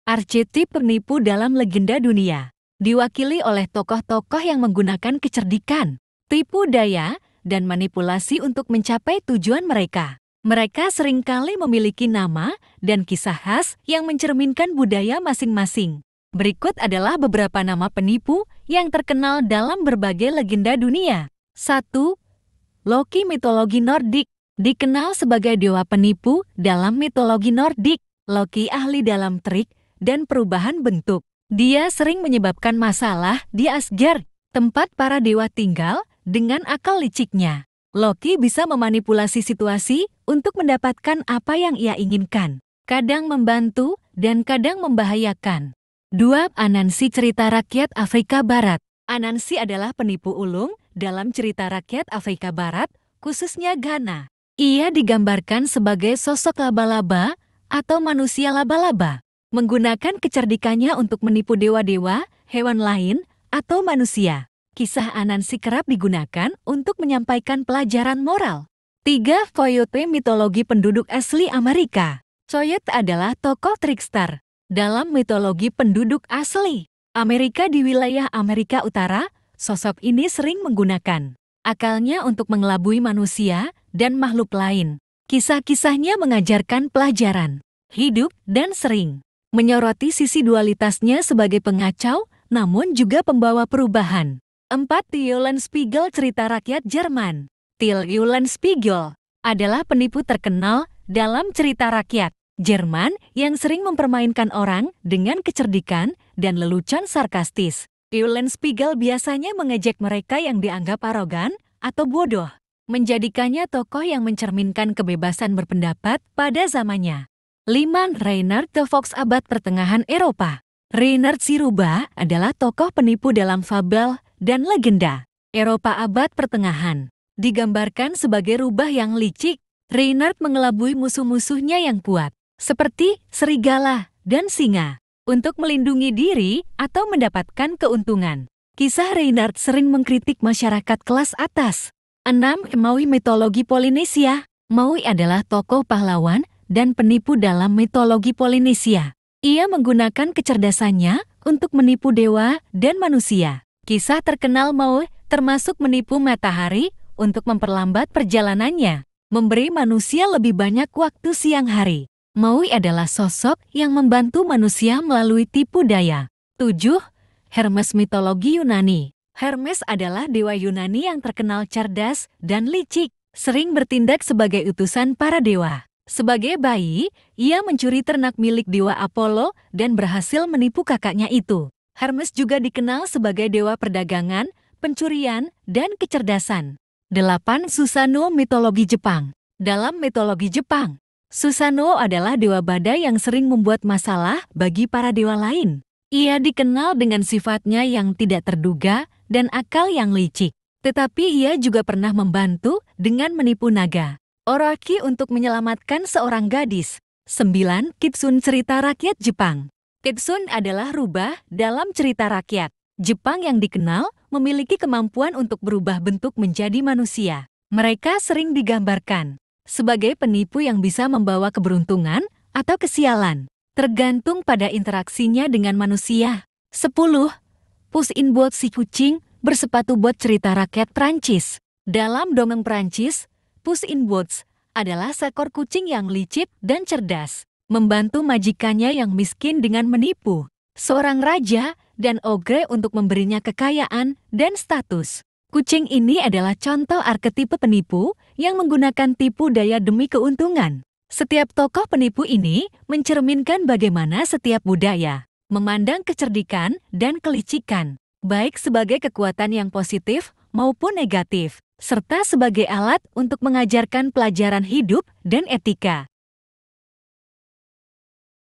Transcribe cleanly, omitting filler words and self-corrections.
Archetype penipu dalam legenda dunia diwakili oleh tokoh-tokoh yang menggunakan kecerdikan, tipu daya, dan manipulasi untuk mencapai tujuan mereka. Mereka seringkali memiliki nama dan kisah khas yang mencerminkan budaya masing-masing. Berikut adalah beberapa nama penipu yang terkenal dalam berbagai legenda dunia. 1. Loki mitologi Nordik. Dikenal sebagai dewa penipu dalam mitologi Nordik, Loki ahli dalam trik dan perubahan bentuk. Dia sering menyebabkan masalah di Asgard, tempat para dewa tinggal, dengan akal liciknya. Loki bisa memanipulasi situasi untuk mendapatkan apa yang ia inginkan. Kadang membantu dan kadang membahayakan. 2. Anansi cerita rakyat Afrika Barat. Anansi adalah penipu ulung dalam cerita rakyat Afrika Barat, khususnya Ghana. Ia digambarkan sebagai sosok laba-laba atau manusia laba-laba, menggunakan kecerdikannya untuk menipu dewa-dewa, hewan lain, atau manusia. Kisah Anansi kerap digunakan untuk menyampaikan pelajaran moral. 3. Coyote mitologi penduduk asli Amerika. Coyote adalah tokoh trickster dalam mitologi penduduk asli Amerika di wilayah Amerika Utara. Sosok ini sering menggunakan akalnya untuk mengelabui manusia dan makhluk lain. Kisah-kisahnya mengajarkan pelajaran hidup dan sering menyoroti sisi dualitasnya sebagai pengacau, namun juga pembawa perubahan. 4. Till Eulenspiegel cerita rakyat Jerman. Till Eulenspiegel adalah penipu terkenal dalam cerita rakyat Jerman yang sering mempermainkan orang dengan kecerdikan dan lelucon sarkastis. Eulenspiegel biasanya mengejek mereka yang dianggap arogan atau bodoh, menjadikannya tokoh yang mencerminkan kebebasan berpendapat pada zamannya. 5. Reinhard the Fox abad pertengahan Eropa. Reinhard si rubah adalah tokoh penipu dalam fabel dan legenda Eropa abad pertengahan. Digambarkan sebagai rubah yang licik, Reinhard mengelabui musuh-musuhnya yang kuat, seperti serigala dan singa, untuk melindungi diri atau mendapatkan keuntungan. Kisah Reinhard sering mengkritik masyarakat kelas atas. 6. Maui mitologi Polinesia. Maui adalah tokoh pahlawan dan penipu dalam mitologi Polinesia. Ia menggunakan kecerdasannya untuk menipu dewa dan manusia. Kisah terkenal Maui termasuk menipu matahari untuk memperlambat perjalanannya, memberi manusia lebih banyak waktu siang hari. Maui adalah sosok yang membantu manusia melalui tipu daya. 7. Hermes mitologi Yunani. Hermes adalah dewa Yunani yang terkenal cerdas dan licik, sering bertindak sebagai utusan para dewa. Sebagai bayi, ia mencuri ternak milik dewa Apollo dan berhasil menipu kakaknya itu. Hermes juga dikenal sebagai dewa perdagangan, pencurian, dan kecerdasan. 8. Susanoo mitologi Jepang. Dalam mitologi Jepang, Susanoo adalah dewa badai yang sering membuat masalah bagi para dewa lain. Ia dikenal dengan sifatnya yang tidak terduga dan akal yang licik. Tetapi ia juga pernah membantu dengan menipu naga Orochi untuk menyelamatkan seorang gadis. 9. Kitsune cerita rakyat Jepang. Kitsune adalah rubah dalam cerita rakyat Jepang yang dikenal memiliki kemampuan untuk berubah bentuk menjadi manusia. Mereka sering digambarkan sebagai penipu yang bisa membawa keberuntungan atau kesialan, tergantung pada interaksinya dengan manusia. 10. Puss in Boots si kucing bersepatu bot cerita rakyat Prancis. Dalam dongeng Prancis, Puss in Boots adalah seekor kucing yang licik dan cerdas, membantu majikannya yang miskin dengan menipu seorang raja dan ogre untuk memberinya kekayaan dan status. Kucing ini adalah contoh arketipe penipu yang menggunakan tipu daya demi keuntungan. Setiap tokoh penipu ini mencerminkan bagaimana setiap budaya memandang kecerdikan dan kelicikan, baik sebagai kekuatan yang positif maupun negatif, serta sebagai alat untuk mengajarkan pelajaran hidup dan etika.